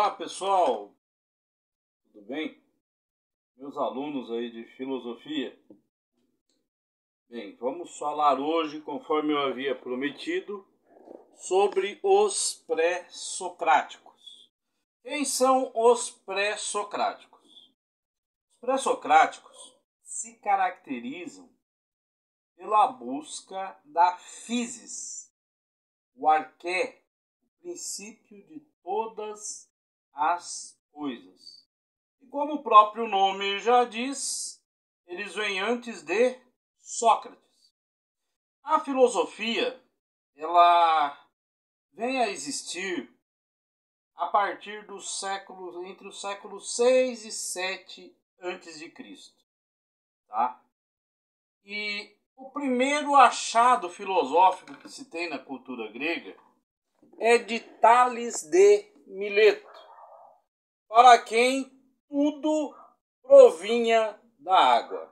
Olá pessoal, tudo bem? Meus alunos aí de filosofia. Bem, vamos falar hoje, conforme eu havia prometido, sobre os pré-socráticos. Quem são os pré-socráticos? Os pré-socráticos se caracterizam pela busca da physis, o arqué, o princípio de todas as coisas. E como o próprio nome já diz, eles vêm antes de Sócrates. A filosofia, ela vem a existir a partir dos séculos, entre os séculos 6 e 7 antes de Cristo, tá? E o primeiro achado filosófico que se tem na cultura grega é de Tales de Mileto, para quem tudo provinha da água.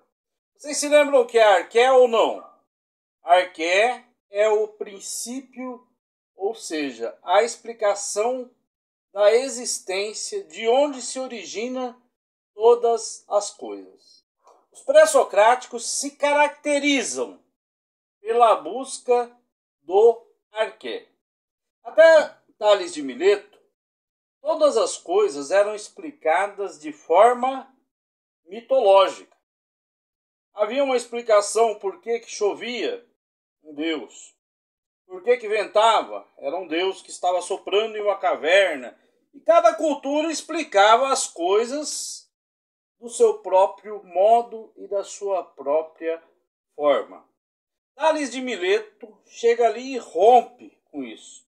Vocês se lembram o que é arqué ou não? Arqué é o princípio, ou seja, a explicação da existência, de onde se origina todas as coisas. Os pré-socráticos se caracterizam pela busca do arqué. Até Tales de Mileto, todas as coisas eram explicadas de forma mitológica. Havia uma explicação por que chovia, um deus. Por que ventava, era um deus que estava soprando em uma caverna. E cada cultura explicava as coisas do seu próprio modo e da sua própria forma. Tales de Mileto chega ali e rompe com isso.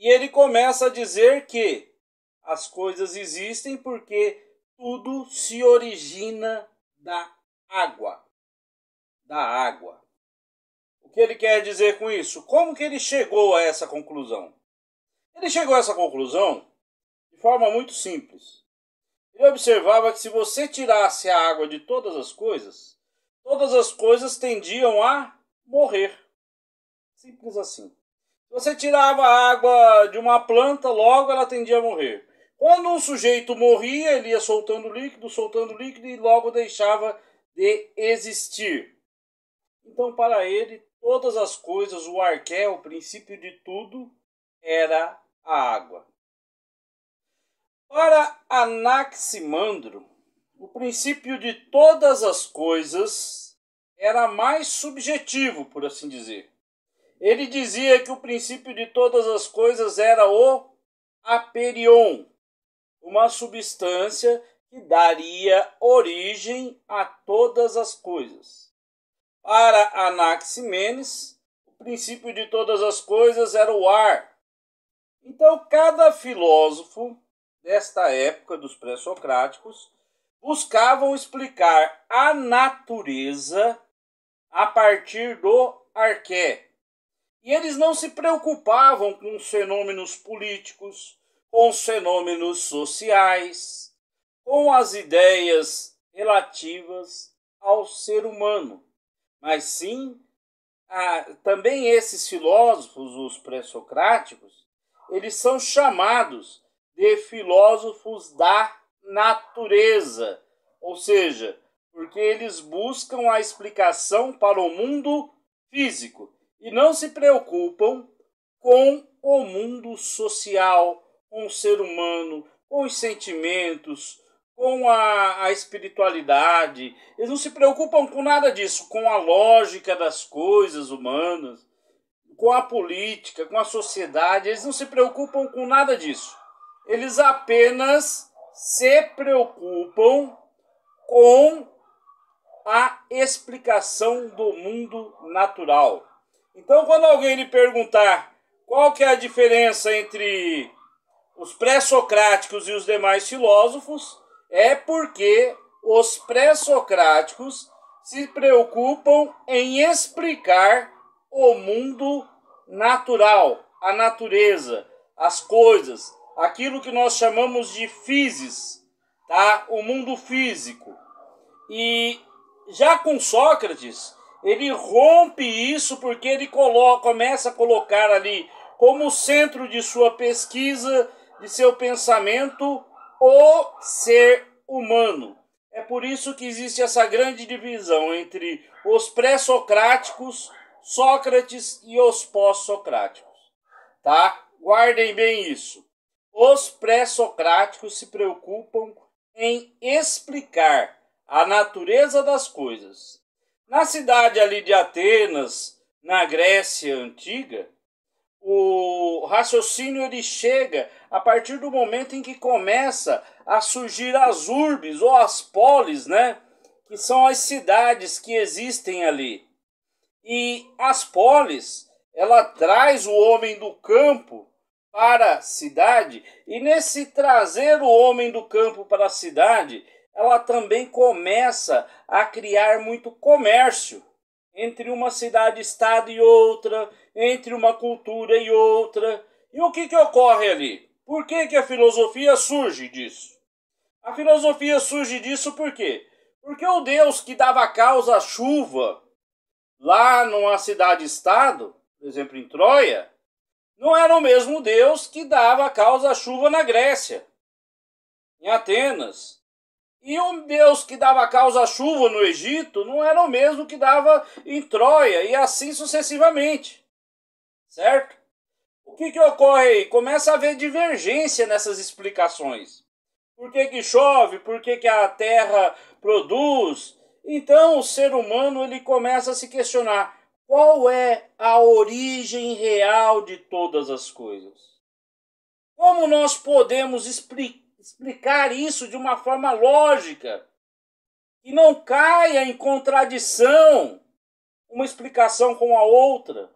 E ele começa a dizer que as coisas existem porque tudo se origina da água. Da água. O que ele quer dizer com isso? Como que ele chegou a essa conclusão? Ele chegou a essa conclusão de forma muito simples. Ele observava que se você tirasse a água de todas as coisas tendiam a morrer. Simples assim. Se você tirava a água de uma planta, logo ela tendia a morrer. Quando um sujeito morria, ele ia soltando líquido e logo deixava de existir. Então, para ele, todas as coisas, o arqué, o princípio de tudo, era a água. Para Anaximandro, o princípio de todas as coisas era mais subjetivo, por assim dizer. Ele dizia que o princípio de todas as coisas era o aperion, uma substância que daria origem a todas as coisas. Para Anaximenes, o princípio de todas as coisas era o ar. Então, cada filósofo desta época dos pré-socráticos buscavam explicar a natureza a partir do arqué. E eles não se preocupavam com os fenômenos políticos, com os fenômenos sociais, com as ideias relativas ao ser humano. Mas sim, também esses filósofos, os pré-socráticos, eles são chamados de filósofos da natureza. Ou seja, porque eles buscam a explicação para o mundo físico e não se preocupam com o mundo social, com o ser humano, com os sentimentos, com a espiritualidade. Eles não se preocupam com nada disso, com a lógica das coisas humanas, com a política, com a sociedade. Eles não se preocupam com nada disso. Eles apenas se preocupam com a explicação do mundo natural. Então, quando alguém lhe perguntar qual que é a diferença entre os pré-socráticos e os demais filósofos, é porque os pré-socráticos se preocupam em explicar o mundo natural, a natureza, as coisas, aquilo que nós chamamos de physis, tá? O mundo físico. E já com Sócrates, ele rompe isso porque ele começa a colocar ali como centro de sua pesquisa de seu pensamento o ser humano. É por isso que existe essa grande divisão entre os pré-socráticos, Sócrates e os pós-socráticos. Tá? Guardem bem isso. Os pré-socráticos se preocupam em explicar a natureza das coisas. Na cidade ali de Atenas, na Grécia Antiga, o raciocínio ele chega a partir do momento em que começa a surgir as urbes ou as polis, né? Que são as cidades que existem ali. E as polis, ela traz o homem do campo para a cidade, e nesse trazer o homem do campo para a cidade, ela também começa a criar muito comércio entre uma cidade-estado e outra, entre uma cultura e outra. E o que ocorre ali? Por que a filosofia surge disso? A filosofia surge disso por quê? Porque o Deus que dava causa à chuva lá numa cidade-estado, por exemplo em Troia, não era o mesmo Deus que dava causa à chuva na Grécia, em Atenas. E o Deus que dava causa à chuva no Egito não era o mesmo que dava em Troia, e assim sucessivamente. Certo? O que ocorre aí? Começa a haver divergência nessas explicações. Por que chove? Por que a terra produz? Então o ser humano ele começa a se questionar: qual é a origem real de todas as coisas? Como nós podemos explicar isso de uma forma lógica, que não caia em contradição uma explicação com a outra?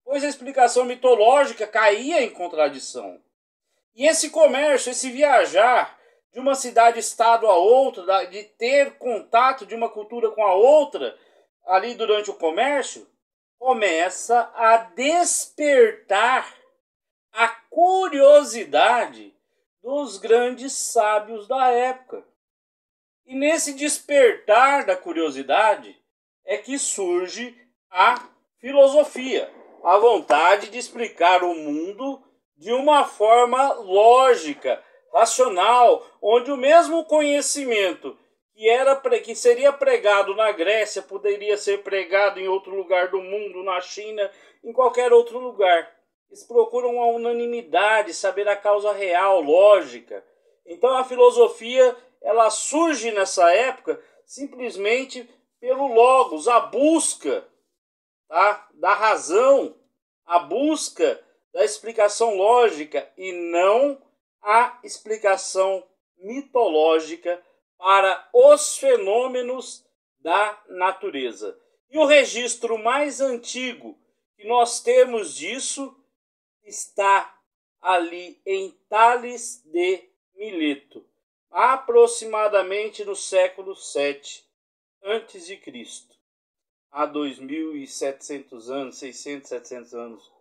Pois a explicação mitológica caía em contradição. E esse comércio, esse viajar de uma cidade-estado a outra, de ter contato de uma cultura com a outra, ali durante o comércio, começa a despertar a curiosidade dos grandes sábios da época. E nesse despertar da curiosidade é que surge a filosofia, a vontade de explicar o mundo de uma forma lógica, racional, onde o mesmo conhecimento que seria pregado na Grécia poderia ser pregado em outro lugar do mundo, na China, em qualquer outro lugar. Eles procuram a unanimidade, saber a causa real, lógica. Então a filosofia ela surge nessa época simplesmente pelo logos, a busca, tá, da razão, a busca da explicação lógica e não a explicação mitológica para os fenômenos da natureza. E o registro mais antigo que nós temos disso está ali em Tales de Mileto, aproximadamente no século VII a.C., há 2.700 anos, 600, 700 anos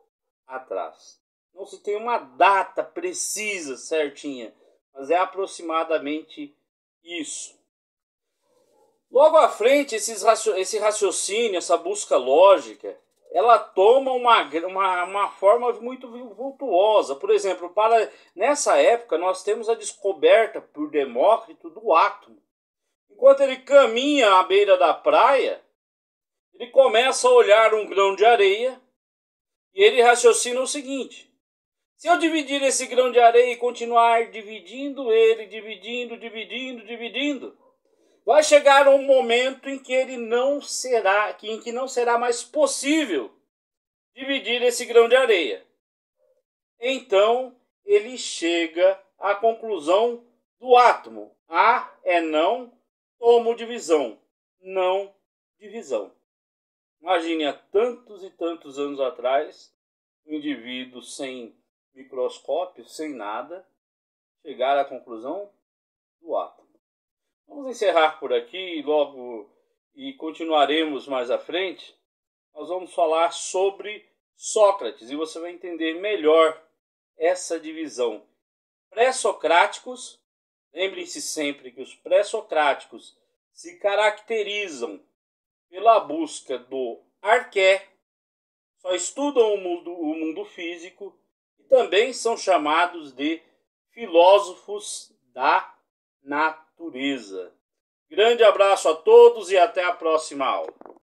atrás. Não se tem uma data precisa, certinha, mas é aproximadamente isso. Logo à frente, esse raciocínio, essa busca lógica, ela toma uma forma muito vultuosa. Por exemplo, nessa época nós temos a descoberta por Demócrito do átomo. Enquanto ele caminha à beira da praia, ele começa a olhar um grão de areia e ele raciocina o seguinte: se eu dividir esse grão de areia e continuar dividindo ele, dividindo, vai chegar um momento em que não será mais possível dividir esse grão de areia. Então, ele chega à conclusão do átomo. A é não, tomo divisão. Não divisão. Imagine, há tantos e tantos anos atrás, um indivíduo sem microscópio, sem nada, chegar à conclusão do átomo. Vamos encerrar por aqui e continuaremos mais à frente. Nós vamos falar sobre Sócrates e você vai entender melhor essa divisão. Pré-socráticos, lembrem-se sempre que os pré-socráticos se caracterizam pela busca do arqué, só estudam o mundo físico e também são chamados de filósofos da natureza. Grande abraço a todos e até a próxima aula.